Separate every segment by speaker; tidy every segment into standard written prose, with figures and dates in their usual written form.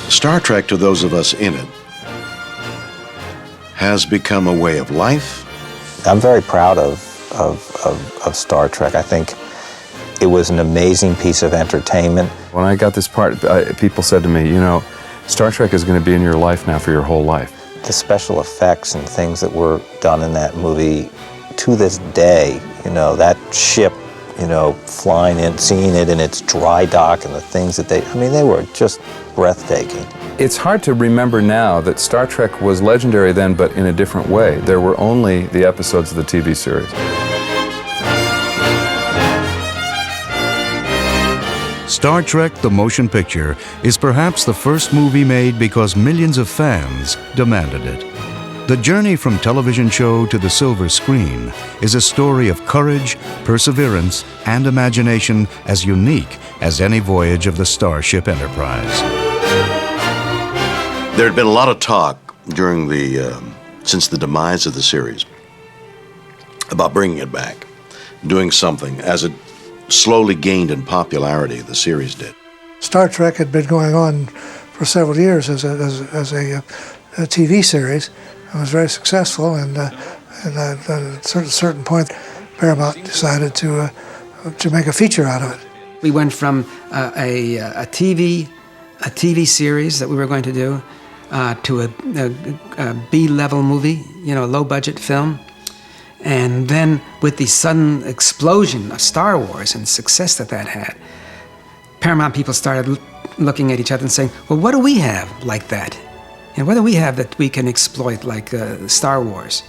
Speaker 1: Star Trek, to those of us in it, has become a way of life.
Speaker 2: I'm very proud of Star Trek. I think it was an amazing piece of entertainment.
Speaker 3: When I got this part, people said to me, you know, Star Trek is going to be in your life now for your whole life.
Speaker 2: The special effects and things that were done in that movie, to this day, you know, that ship, you know, flying in, seeing it in its dry dock and the things that they were just breathtaking.
Speaker 3: It's hard to remember now that Star Trek was legendary then, but in a different way. There were only the episodes of the TV series.
Speaker 4: Star Trek: The Motion Picture is perhaps the first movie made because millions of fans demanded it. The journey from television show to the silver screen is a story of courage, perseverance, and imagination as unique as any voyage of the Starship Enterprise.
Speaker 1: There had been a lot of talk during since the demise of the series about bringing it back, doing something as it slowly gained in popularity, the series did.
Speaker 5: Star Trek had been going on for several years as a TV series. It was very successful, and at a certain point, Paramount decided to make a feature out of it.
Speaker 6: We went from a TV series that we were going to do to a B-level movie, you know, a low-budget film. And then with the sudden explosion of Star Wars and success that had, Paramount people started looking at each other and saying, well, what do we have like that? And what do we have that we can exploit like Star Wars?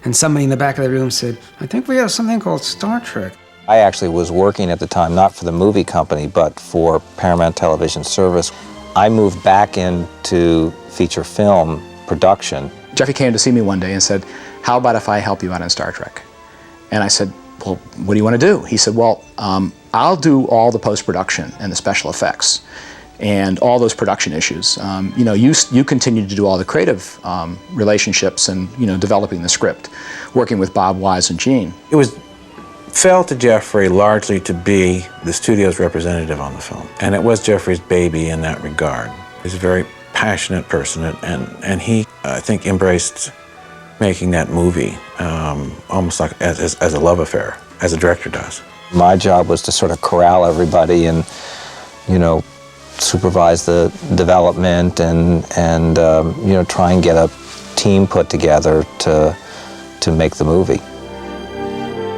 Speaker 6: And somebody in the back of the room said, I think we have something called Star Trek.
Speaker 2: I actually was working at the time, not for the movie company, but for Paramount Television Service. I moved back into feature film production.
Speaker 7: Jeffy came to see me one day and said, how about if I help you out on Star Trek? And I said, well, what do you want to do? He said, well, I'll do all the post-production and the special effects and all those production issues. You know, you continue to do all the creative relationships and, you know, developing the script, working with Bob Wise and Gene.
Speaker 8: It was fell to Jeffrey largely to be the studio's representative on the film. And it was Jeffrey's baby in that regard. He's a very passionate person, and he, I think, embraced making that movie almost like as a love affair, as a director does.
Speaker 2: My job was to sort of corral everybody and, you know, supervise the development and you know, try and get a team put together to make the movie.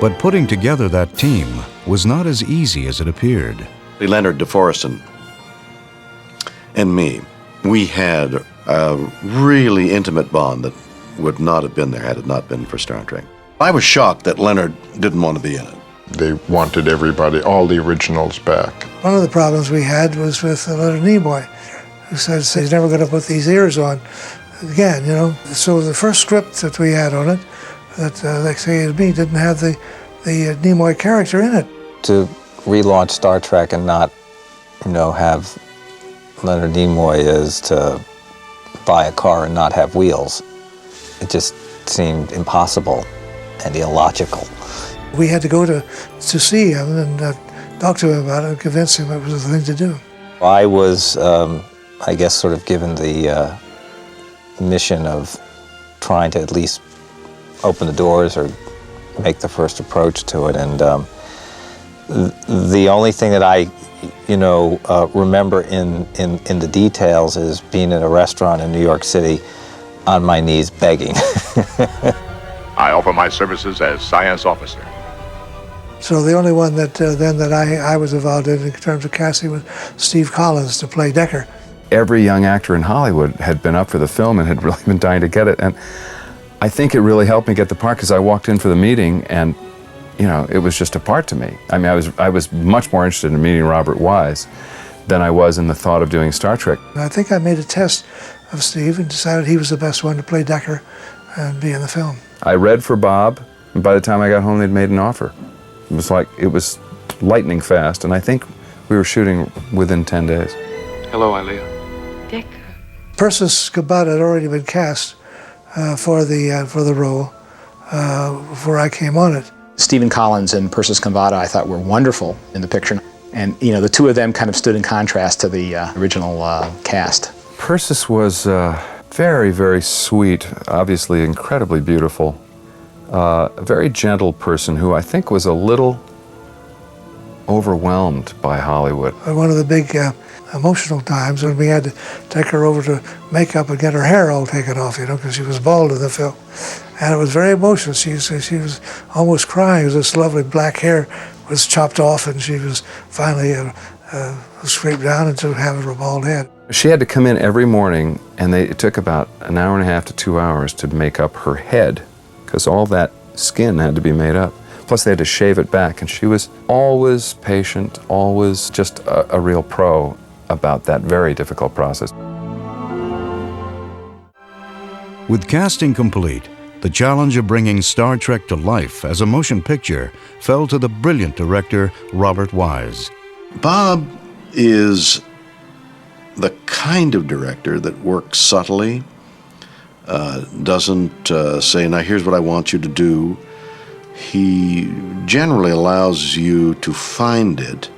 Speaker 4: But putting together that team was not as easy as it appeared.
Speaker 1: Leonard DeForest and me, we had a really intimate bond that would not have been there had it not been for Star Trek. I was shocked that Leonard didn't want to be in it.
Speaker 9: They wanted everybody, all the originals back.
Speaker 5: One of the problems we had was with Leonard Nimoy, who said he's never going to put these ears on again, you know. So the first script that we had on it, that Alexei and me didn't have the Nimoy character in it.
Speaker 2: To relaunch Star Trek and not, you know, have Leonard Nimoy is to buy a car and not have wheels. It just seemed impossible and illogical.
Speaker 5: We had to go to see him and talk to him about it and convince him it was the thing to do.
Speaker 2: I was, I guess, sort of given the mission of trying to at least open the doors or make the first approach to it. And the only thing that I, you know, remember in the details is being in a restaurant in New York City on my knees begging.
Speaker 10: I offer my services as science officer.
Speaker 5: So the only one that that I was involved in terms of casting was Steve Collins to play Decker.
Speaker 3: Every young actor in Hollywood had been up for the film and had really been dying to get it. And I think it really helped me get the part because I walked in for the meeting and, you know, it was just a part to me. I mean, I was much more interested in meeting Robert Wise than I was in the thought of doing Star Trek.
Speaker 5: I think I made a test of Steve and decided he was the best one to play Decker and be in the film.
Speaker 3: I read for Bob, and by the time I got home, they'd made an offer. It was lightning fast, and I think we were shooting within 10 days.
Speaker 11: Hello, Ilea.
Speaker 12: Dick.
Speaker 5: Persis Khambatta had already been cast for the role before I came on it.
Speaker 7: Stephen Collins and Persis Khambatta, I thought, were wonderful in the picture. And, you know, the two of them kind of stood in contrast to the original cast.
Speaker 3: Persis was very, very sweet, obviously incredibly beautiful, a very gentle person who I think was a little overwhelmed by Hollywood.
Speaker 5: One of the big emotional times when we had to take her over to makeup and get her hair all taken off, you know, because she was bald in the film. And it was very emotional. She was almost crying as this lovely black hair was chopped off and she was finally scraped down into having a bald head.
Speaker 3: She had to come in every morning, and it took about an hour and a half to 2 hours to make up her head, because all that skin had to be made up. Plus they had to shave it back, and she was always patient, always just a real pro about that very difficult process.
Speaker 4: With casting complete, the challenge of bringing Star Trek to life as a motion picture fell to the brilliant director Robert Wise.
Speaker 1: Bob is the kind of director that works subtly, doesn't say, now here's what I want you to do. He generally allows you to find it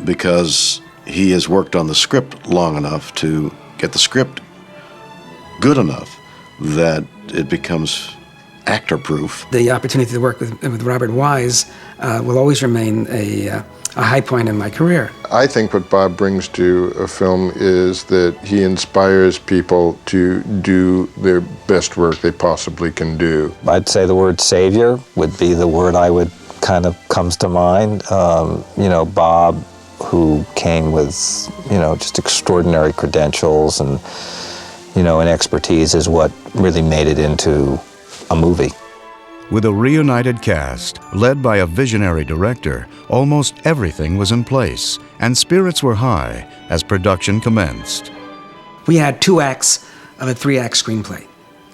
Speaker 1: because he has worked on the script long enough to get the script good enough that it becomes actor-proof.
Speaker 6: The opportunity to work with Robert Wise will always remain a high point in my career.
Speaker 9: I think what Bob brings to a film is that he inspires people to do their best work they possibly can do.
Speaker 2: I'd say the word savior would be the word I would kind of comes to mind. You know, Bob, who came with, you know, just extraordinary credentials and, you know, and expertise is what really made it into a movie.
Speaker 4: With a reunited cast, led by a visionary director, almost everything was in place, and spirits were high as production commenced.
Speaker 6: We had 2 acts of a 3-act screenplay.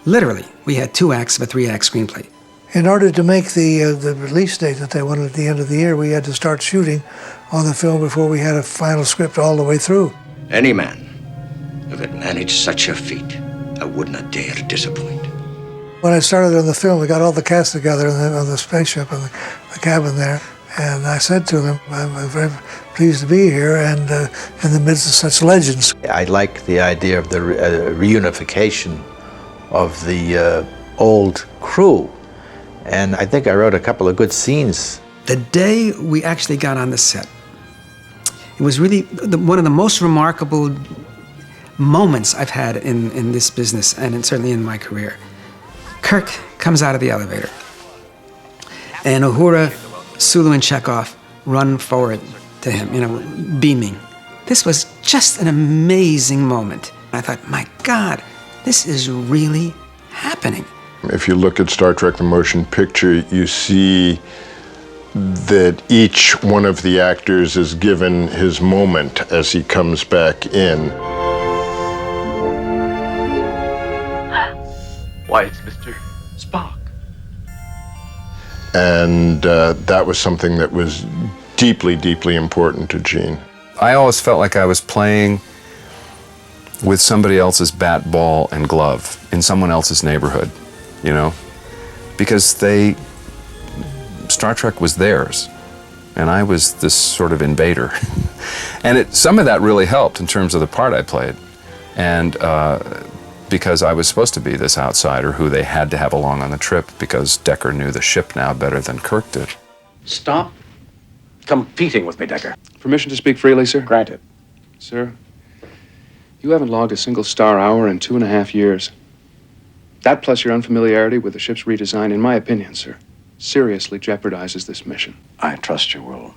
Speaker 6: Literally, we had 2 acts of a 3-act screenplay.
Speaker 5: In order to make the release date that they wanted at the end of the year, we had to start shooting on the film before we had a final script all the way through.
Speaker 11: Any man who had managed such a feat, I would not dare disappoint.
Speaker 5: When I started on the film, we got all the cast together on the spaceship and the cabin there, and I said to them, I'm very pleased to be here and in the midst of such legends.
Speaker 12: I like the idea of the reunification of the old crew, and I think I wrote a couple of good scenes.
Speaker 6: The day we actually got on the set, it was really one of the most remarkable moments I've had in this business and certainly in my career. Kirk comes out of the elevator, and Uhura, Sulu, and Chekhov run forward to him, you know, beaming. This was just an amazing moment. I thought, my God, this is really happening.
Speaker 9: If you look at Star Trek the Motion Picture, you see that each one of the actors is given his moment as he comes back in.
Speaker 10: Why, it's Mr. Spock.
Speaker 9: And that was something that was deeply, deeply important to Gene.
Speaker 3: I always felt like I was playing with somebody else's bat, ball, and glove in someone else's neighborhood, you know? Because Star Trek was theirs, and I was this sort of invader. And some of that really helped in terms of the part I played. And because I was supposed to be this outsider who they had to have along on the trip because Decker knew the ship now better than Kirk did.
Speaker 11: Stop competing with me, Decker.
Speaker 13: Permission to speak freely, sir?
Speaker 11: Granted.
Speaker 13: Sir, you haven't logged a single star hour in 2.5 years. That plus your unfamiliarity with the ship's redesign, in my opinion, sir, seriously jeopardizes this mission.
Speaker 11: I trust you will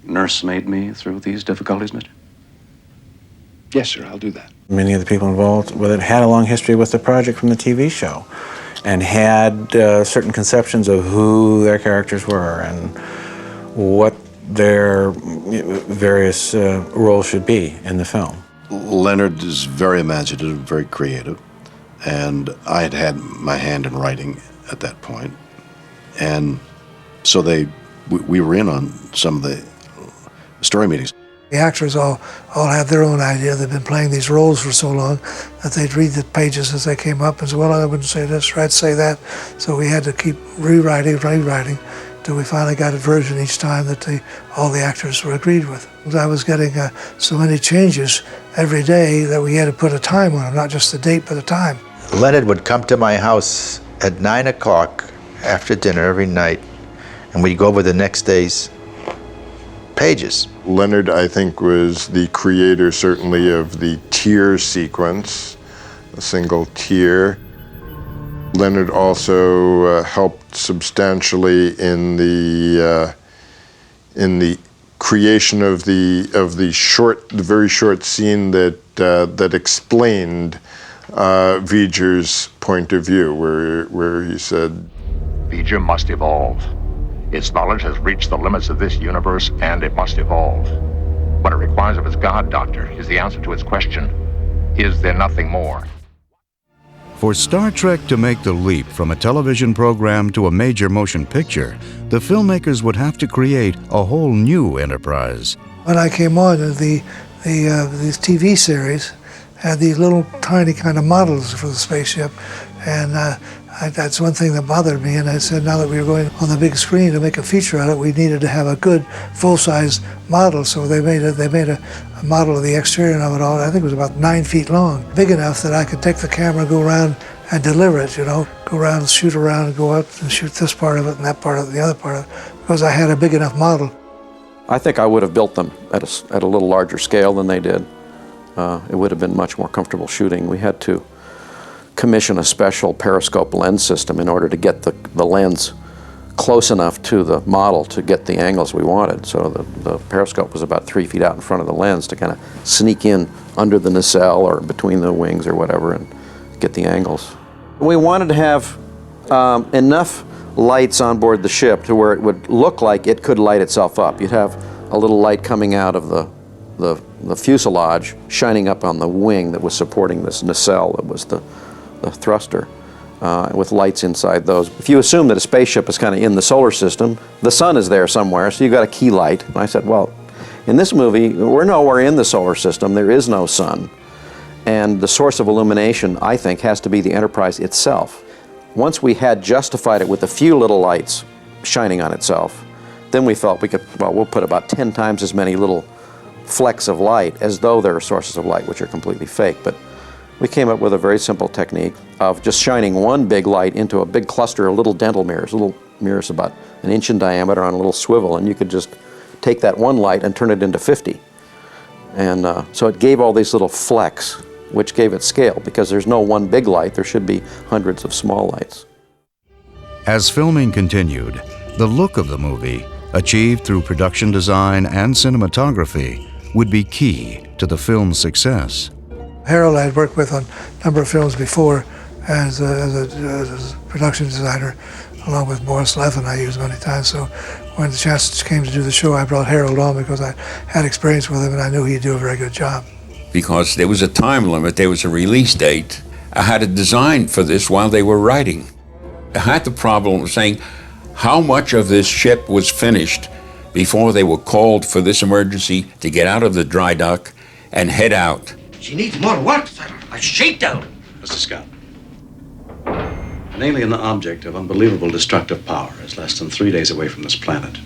Speaker 11: nursemaid me through these difficulties, mister?
Speaker 13: Yes, sir, I'll do that.
Speaker 8: Many of the people involved with it had a long history with the project from the TV show and had certain conceptions of who their characters were and what their various roles should be in the film.
Speaker 1: Leonard is very imaginative, very creative, and I had had my hand in writing at that point. And so we were in on some of the story meetings.
Speaker 5: The actors all had their own idea. They'd been playing these roles for so long that they'd read the pages as they came up and say, well, I wouldn't say this, or I'd say that. So we had to keep rewriting, till we finally got a version each time that all the actors were agreed with. I was getting so many changes every day that we had to put a time on them, not just the date, but a time.
Speaker 12: Leonard would come to my house at 9 o'clock after dinner every night, and we'd go over the next day's pages.
Speaker 9: Leonard, I think, was the creator, certainly, of the tear sequence, a single tear. Leonard also helped substantially in the creation of the very short scene that explained V'ger's point of view, where he said,
Speaker 10: V'ger must evolve. Its knowledge has reached the limits of this universe, and it must evolve. What it requires of its God Doctor is the answer to its question, is there nothing more?
Speaker 4: For Star Trek to make the leap from a television program to a major motion picture, the filmmakers would have to create a whole new enterprise.
Speaker 5: When I came on, these TV series had these little tiny kind of models for the spaceship, and that's one thing that bothered me, and I said now that we were going on the big screen to make a feature on it, we needed to have a good full-size model, so they made a model of the exterior of it all. I think it was about 9 feet long, big enough that I could take the camera, go around and deliver it, go around, shoot around, and go out and shoot this part of it and that part of it, the other part of it, because I had a big enough model.
Speaker 14: I think I would have built them at a little larger scale than they did. It would have been much more comfortable shooting. We had to commission a special periscope lens system in order to get the lens close enough to the model to get the angles we wanted. So the periscope was about 3 feet out in front of the lens to kind of sneak in under the nacelle or between the wings or whatever and get the angles. We wanted to have enough lights on board the ship to where it would look like it could light itself up. You'd have a little light coming out of the fuselage shining up on the wing that was supporting this nacelle that was the thruster, with lights inside those. If you assume that a spaceship is kind of in the solar system, the sun is there somewhere, so you've got a key light. And I said, well, in this movie, we're nowhere in the solar system, there is no sun. And the source of illumination, I think, has to be the Enterprise itself. Once we had justified it with a few little lights shining on itself, then we felt we'll put about 10 times as many little flecks of light as though there are sources of light, which are completely fake. But we came up with a very simple technique of just shining one big light into a big cluster of little dental mirrors, little mirrors about 1 inch in diameter on a little swivel, and you could just take that one light and turn it into 50. And so it gave all these little flecks, which gave it scale, because there's no one big light, there should be hundreds of small lights.
Speaker 4: As filming continued, the look of the movie, achieved through production design and cinematography, would be key to the film's success.
Speaker 5: Harold I had worked with on a number of films before as a production designer, along with Morris Levin I used many times. So when the chance came to do the show, I brought Harold on because I had experience with him and I knew he'd do a very good job.
Speaker 15: Because there was a time limit, there was a release date. I had a design for this while they were writing. I had the problem of saying how much of this ship was finished before they were called for this emergency to get out of the dry dock and head out.
Speaker 11: She needs more work, a shakedown.
Speaker 16: Mr. Scott, an alien object of unbelievable destructive power is less than 3 days away from this planet.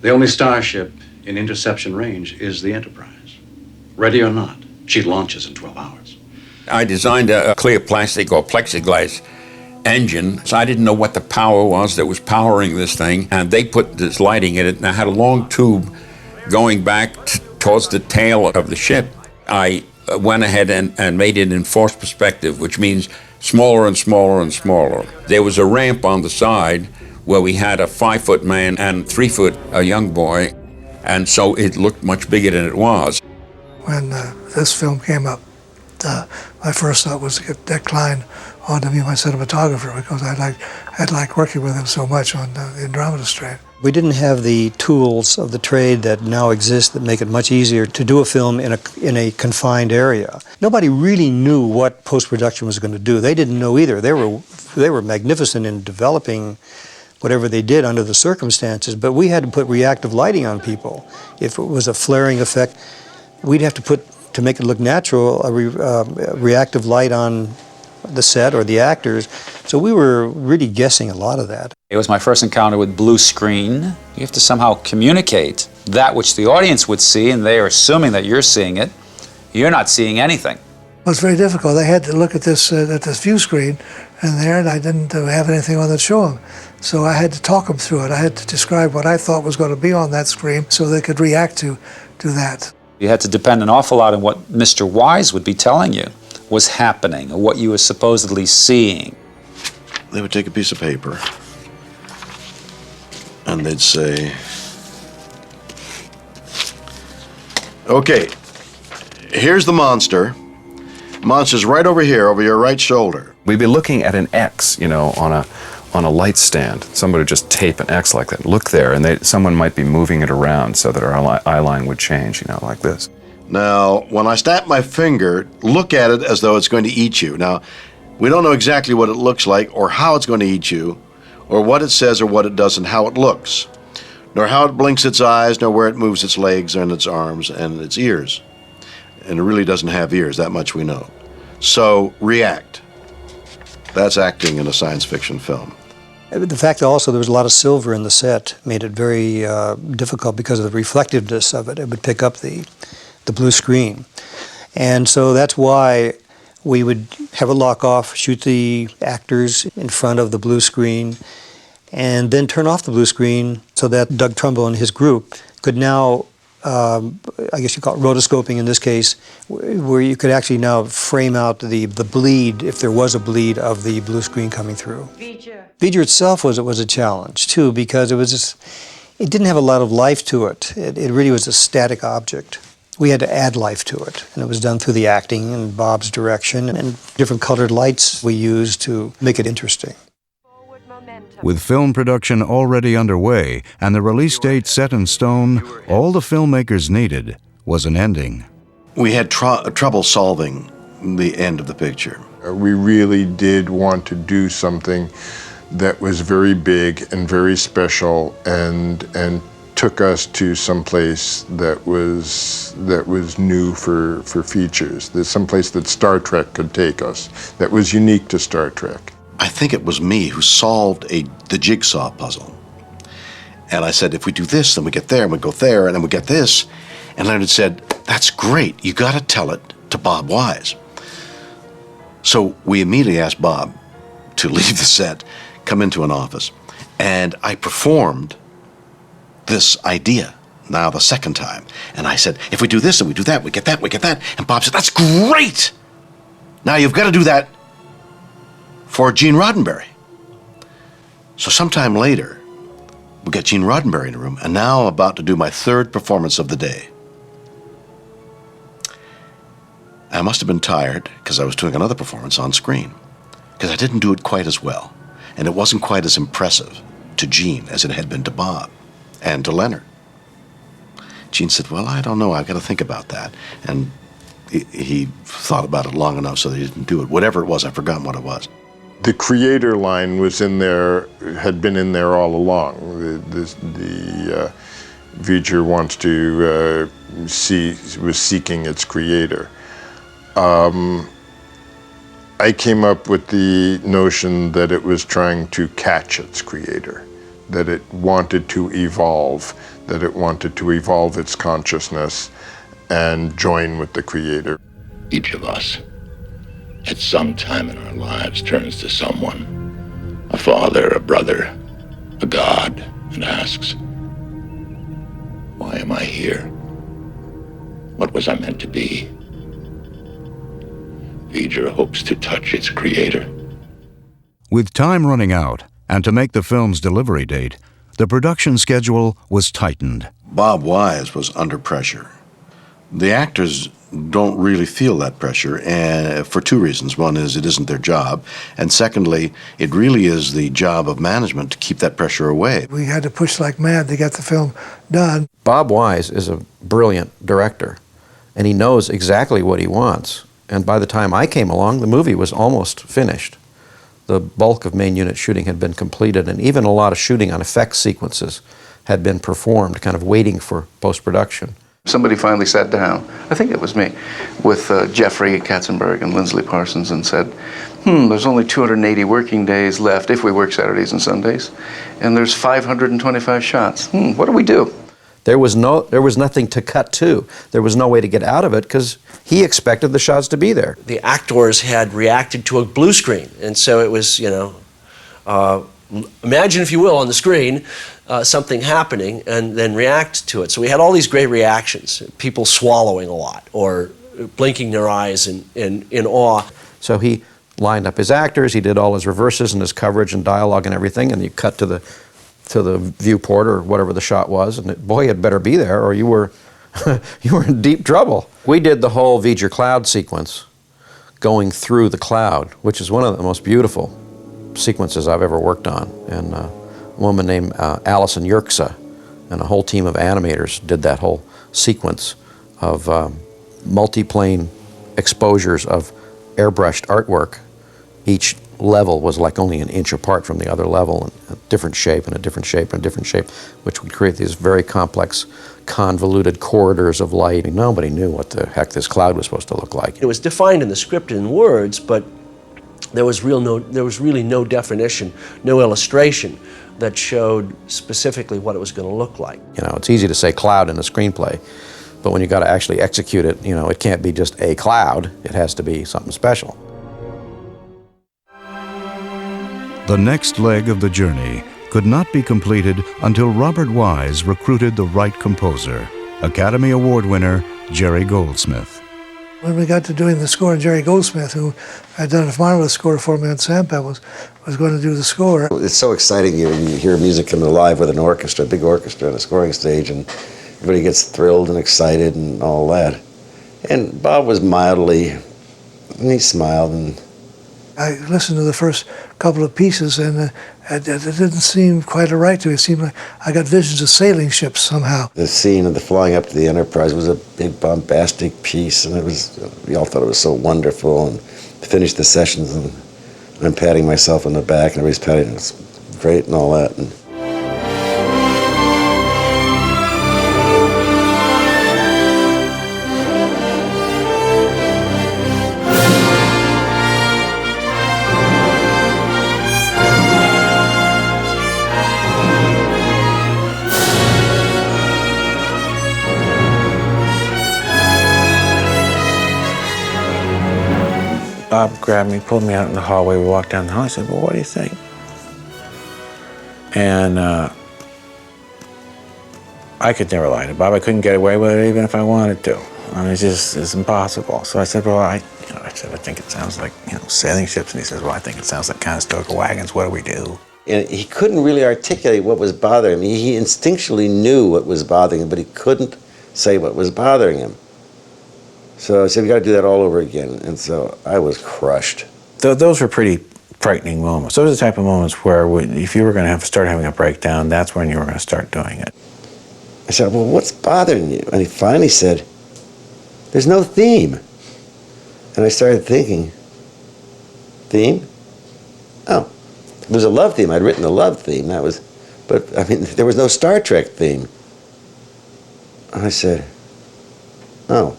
Speaker 16: The only starship in interception range is the Enterprise. Ready or not, she launches in 12 hours.
Speaker 15: I designed a clear plastic or plexiglass engine, so I didn't know what the power was that was powering this thing, and they put this lighting in it, and I had a long tube going back towards the tail of the ship. I went ahead and made it in forced perspective, which means smaller and smaller and smaller. There was a ramp on the side where we had a 5-foot man and 3-foot a young boy, and so it looked much bigger than it was.
Speaker 5: When this film came up, my first thought was to get Dick Klein on to be my cinematographer because I'd liked working with him so much on the Andromeda Strain.
Speaker 17: We didn't have the tools of the trade that now exist that make it much easier to do a film in a confined area. Nobody really knew what post-production was going to do. They didn't know either. They were magnificent in developing whatever they did under the circumstances, but we had to put reactive lighting on people. If it was a flaring effect, we'd have to put, to make it look natural, a reactive light on the set or the actors. So we were really guessing a lot of that.
Speaker 18: It was my first encounter with blue screen. You have to somehow communicate that which the audience would see, and they are assuming that you're seeing it. You're not seeing anything.
Speaker 5: It was very difficult. They had to look at this view screen and there, and I didn't have anything on it to show them. So I had to talk them through it. I had to describe what I thought was going to be on that screen so they could react to that.
Speaker 18: You had to depend an awful lot on what Mr. Wise would be telling you was happening, or what you were supposedly seeing.
Speaker 1: They would take a piece of paper and they'd say, okay, here's the monster. Monster's right over here, over your right shoulder.
Speaker 3: We'd be looking at an X, you know, on a light stand. Somebody would just tape an X like that. Look there, and someone might be moving it around so that our eye line would change, you know, like this.
Speaker 1: Now, when I snap my finger, look at it as though it's going to eat you. Now, we don't know exactly what it looks like or how it's going to eat you, or what it says or what it does and how it looks, nor how it blinks its eyes, nor where it moves its legs and its arms and its ears. And it really doesn't have ears, that much we know. So, react. That's acting in a science fiction film.
Speaker 17: The fact that also there was a lot of silver in the set made it very difficult because of the reflectiveness of it. It would pick up the blue screen. And so that's why we would have it lock off, shoot the actors in front of the blue screen, and then turn off the blue screen so that Doug Trumbull and his group could now, I guess you call it rotoscoping in this case, where you could actually now frame out the bleed, if there was a bleed, of the blue screen coming through. Vídeo itself was a challenge too, because it didn't have a lot of life to it. It really was a static object. We had to add life to it, and it was done through the acting and Bob's direction and different colored lights we used to make it interesting.
Speaker 4: With film production already underway and the release date set in stone, all the filmmakers needed was an ending.
Speaker 1: We had trouble solving the end of the picture.
Speaker 9: We really did want to do something that was very big and very special and took us to some place that was new for features. There's some place that Star Trek could take us that was unique to Star Trek.
Speaker 1: I think it was me who solved the jigsaw puzzle. And I said, if we do this, then we get there, and we go there, and then we get this. And Leonard said, that's great. You got to tell it to Bob Wise. So we immediately asked Bob to leave the set, come into an office, and I performed this idea now the second time. And I said, if we do this and we do that, we get that, we get that. And Bob said, that's great. Now you've got to do that for Gene Roddenberry. So sometime later, we got Gene Roddenberry in the room, and now I'm about to do my third performance of the day. I must have been tired because I was doing another performance on screen, because I didn't do it quite as well, and it wasn't quite as impressive to Gene as it had been to Bob and to Leonard. Gene said, well, I don't know, I've got to think about that. And he thought about it long enough so that he didn't do it. Whatever it was, I've forgotten what it was.
Speaker 9: The creator line was in there, had been in there all along. The feature wants to was seeking its creator. I came up with the notion that it was trying to catch its creator, that it wanted to evolve, its consciousness and join with the creator.
Speaker 11: Each of us, at some time in our lives, turns to someone, a father, a brother, a God, and asks, why am I here? What was I meant to be? Vidra hopes to touch its creator.
Speaker 4: With time running out, and to make the film's delivery date, the production schedule was tightened.
Speaker 1: Bob Wise was under pressure. The actors don't really feel that pressure, and for two reasons. One is it isn't their job, and secondly, it really is the job of management to keep that pressure away.
Speaker 5: We had to push like mad to get the film done.
Speaker 14: Bob Wise is a brilliant director, and he knows exactly what he wants. And by the time I came along, the movie was almost finished. The bulk of main unit shooting had been completed, and even a lot of shooting on effects sequences had been performed, kind of waiting for post-production.
Speaker 19: Somebody finally sat down, I think it was me, with Jeffrey Katzenberg and Lindsley Parsons and said, there's only 280 working days left if we work Saturdays and Sundays, and there's 525 shots. What do we do?
Speaker 7: There was nothing to cut to. There was no way to get out of it because he expected the shots to be there.
Speaker 20: The actors had reacted to a blue screen, and so it was, imagine, if you will, on the screen, something happening, and then react to it. So we had all these great reactions, people swallowing a lot, or blinking their eyes in awe.
Speaker 7: So he lined up his actors, he did all his reverses and his coverage and dialogue and everything, and you cut to the viewport or whatever the shot was, and boy, it better be there or you were in deep trouble. We did the whole V'ger cloud sequence, going through the cloud, which is one of the most beautiful sequences I've ever worked on. And a woman named Alison Yerksa and a whole team of animators did that whole sequence of multi-plane exposures of airbrushed artwork. Each level was like only an inch apart from the other level, and a different shape and a different shape and a different shape, which would create these very complex, convoluted corridors of light. Nobody knew what the heck this cloud was supposed to look like.
Speaker 20: It was defined in the script in words, but there was really no definition, no illustration that showed specifically what it was going to look like.
Speaker 7: It's easy to say cloud in a screenplay, but when you got to actually execute it, it can't be just a cloud. It has to be something special.
Speaker 4: The next leg of the journey could not be completed until Robert Wise recruited the right composer, Academy Award winner Jerry Goldsmith.
Speaker 5: When we got to doing the score, and Jerry Goldsmith, who had done a marvelous score for me on Sampa, was going to do the score.
Speaker 21: It's so exciting when you hear music come alive with an orchestra, a big orchestra on a scoring stage, and everybody gets thrilled and excited and all that. And Bob was mildly, and he smiled, and
Speaker 5: I listened to the first couple of pieces, and it didn't seem quite right to me. It seemed like I got visions of sailing ships somehow.
Speaker 21: The scene of the flying up to the Enterprise was a big bombastic piece, and we all thought it was so wonderful. And to finish the sessions, and I'm patting myself on the back, and everybody's patting, it's great and all that. And
Speaker 8: Bob grabbed me, pulled me out in the hallway. We walked down the hall. I said, well, what do you think? And I could never lie to Bob. I couldn't get away with it even if I wanted to. I mean, it's impossible. So I said, well, I think it sounds like, sailing ships. And he says, well, I think it sounds like Conestoga wagons. What do we do?
Speaker 21: And he couldn't really articulate what was bothering him. He instinctually knew what was bothering him, but he couldn't say what was bothering him. So I said, we got to do that all over again. And so I was crushed.
Speaker 8: Those were pretty frightening moments. Those are the type of moments where if you were going to start having a breakdown, that's when you were going to start doing it.
Speaker 21: I said, well, what's bothering you? And he finally said, there's no theme. And I started thinking, theme? Oh, there's a love theme. I'd written the love theme. But I mean, there was no Star Trek theme. And I said, oh.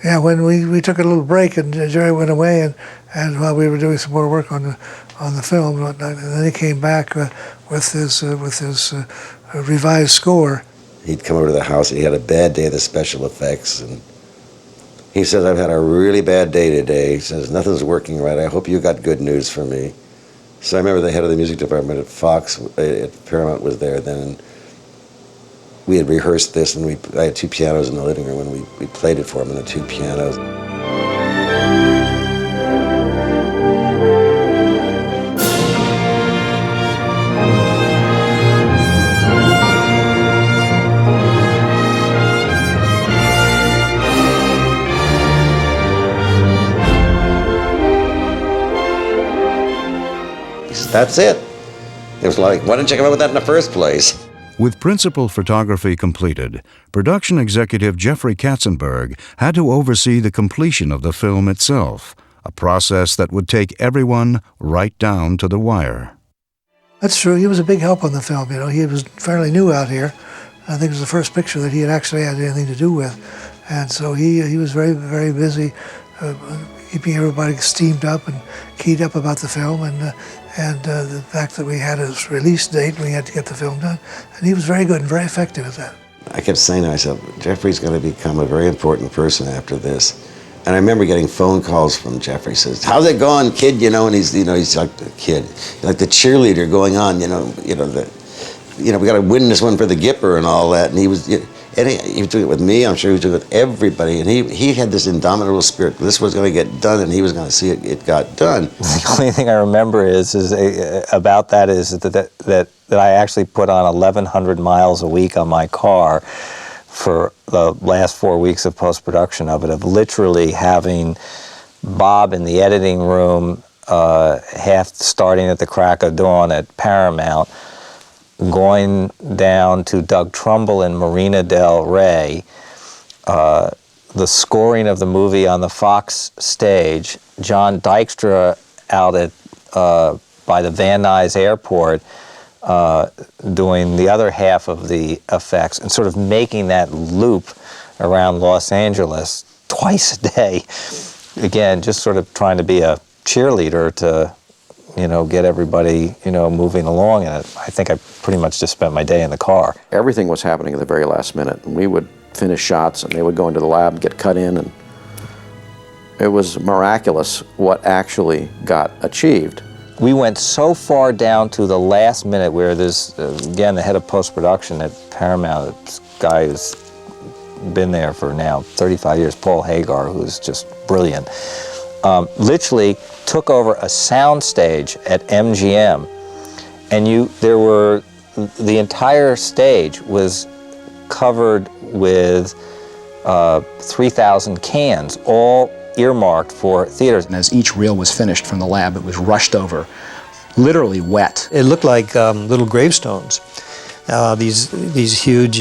Speaker 5: Yeah, when we took a little break and Jerry went away, and while we were doing some more work on the film, and then he came back with his revised score.
Speaker 21: He'd come over to the house and he had a bad day of the special effects, and he says, I've had a really bad day today. He says, nothing's working right. I hope you got good news for me. So I remember the head of the music department at Fox, at Paramount, was there then. And we had rehearsed this, and I had two pianos in the living room, and we played it for him on the two pianos. He says, that's it. It was like, why didn't you come up with that in the first place?
Speaker 4: With principal photography completed, production executive Jeffrey Katzenberg had to oversee the completion of the film itself, a process that would take everyone right down to the wire.
Speaker 5: That's true. He was a big help on the film. He was fairly new out here. I think it was the first picture that he had actually had anything to do with. And so he was very, very busy keeping everybody steamed up and keyed up about the film, and the fact that we had a release date and we had to get the film done. And he was very good and very effective at that.
Speaker 21: I kept saying to myself, Jeffrey's going to become a very important person after this. And I remember getting phone calls from Jeffrey. He says, "How's it going, kid?" And he's like the kid, like the cheerleader going on. We got to win this one for the Gipper and all that. And he was doing it with me. I'm sure he was doing it with everybody. And he had this indomitable spirit. This was going to get done, and he was going to see it got done.
Speaker 12: The only thing I remember about that is that I actually put on 1,100 miles a week on my car for the last 4 weeks of post-production of it, of literally having Bob in the editing room, half starting at the crack of dawn at Paramount, going down to Doug Trumbull in Marina del Rey, the scoring of the movie on the Fox stage, John Dykstra out at by the Van Nuys Airport, doing the other half of the effects, and sort of making that loop around Los Angeles twice a day. Again, just sort of trying to be a cheerleader to, get everybody, moving along in it. I think I pretty much just spent my day in the car.
Speaker 14: Everything was happening at the very last minute. We would finish shots and they would go into the lab and get cut in, and it was miraculous what actually got achieved.
Speaker 12: We went so far down to the last minute where there's, again, the head of post-production at Paramount, this guy who's been there for now 35 years, Paul Hagar, who's just brilliant, literally took over a sound stage at MGM, and the entire stage was covered with 3,000 cans, all earmarked for theaters.
Speaker 7: And as each reel was finished from the lab, it was rushed over, literally wet.
Speaker 17: It looked like little gravestones. These huge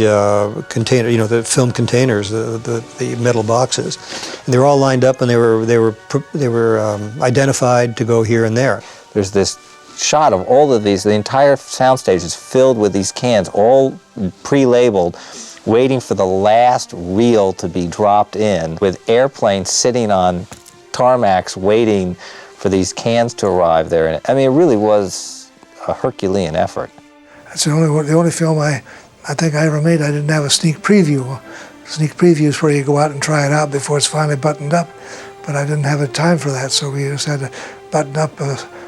Speaker 17: container, the film containers, the metal boxes, and they were all lined up, and they were identified to go here and there.
Speaker 12: There's this shot of all of these. The entire soundstage is filled with these cans, all pre-labeled, waiting for the last reel to be dropped in, with airplanes sitting on tarmacs waiting for these cans to arrive there. I mean, it really was a Herculean effort.
Speaker 5: That's the only film I think I ever made. I didn't have a sneak preview. Sneak preview is where you go out and try it out before it's finally buttoned up, but I didn't have a time for that, so we just had to button up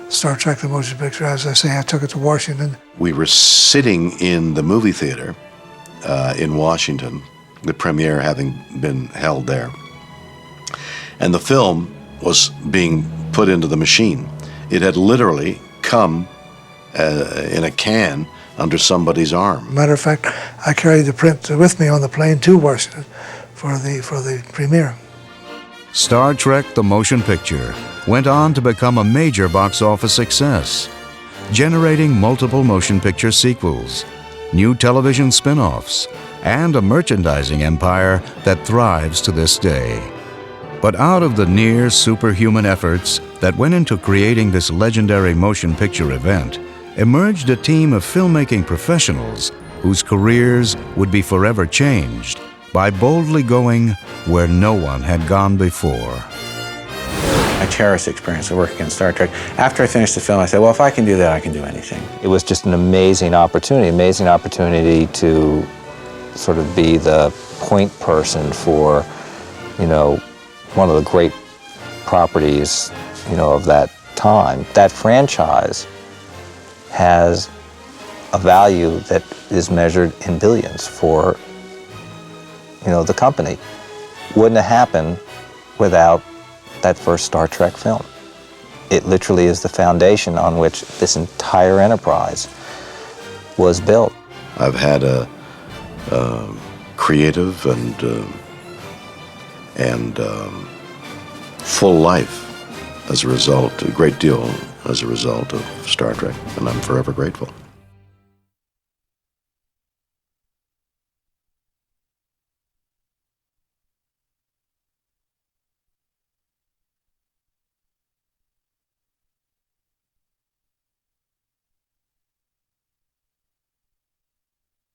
Speaker 5: Star Trek the Motion Picture. As I say, I took it to Washington.
Speaker 1: We were sitting in the movie theater in Washington, the premiere having been held there. And the film was being put into the machine. It had literally come in a can under somebody's arm.
Speaker 5: Matter of fact, I carried the print with me on the plane to Washington for the premiere.
Speaker 4: Star Trek the Motion Picture went on to become a major box office success, generating multiple motion picture sequels, new television spin-offs, and a merchandising empire that thrives to this day. But out of the near superhuman efforts that went into creating this legendary motion picture event, emerged a team of filmmaking professionals whose careers would be forever changed by boldly going where no one had gone before.
Speaker 8: I cherish the experience of working on Star Trek. After I finished the film, I said, well, if I can do that, I can do anything.
Speaker 12: It was just an amazing opportunity to sort of be the point person for, one of the great properties, of that time. That franchise has a value that is measured in billions for, the company. Wouldn't have happened without that first Star Trek film. It literally is the foundation on which this entire enterprise was built.
Speaker 1: I've had a creative and full life as a result, a great deal as a result of Star Trek, and I'm forever grateful.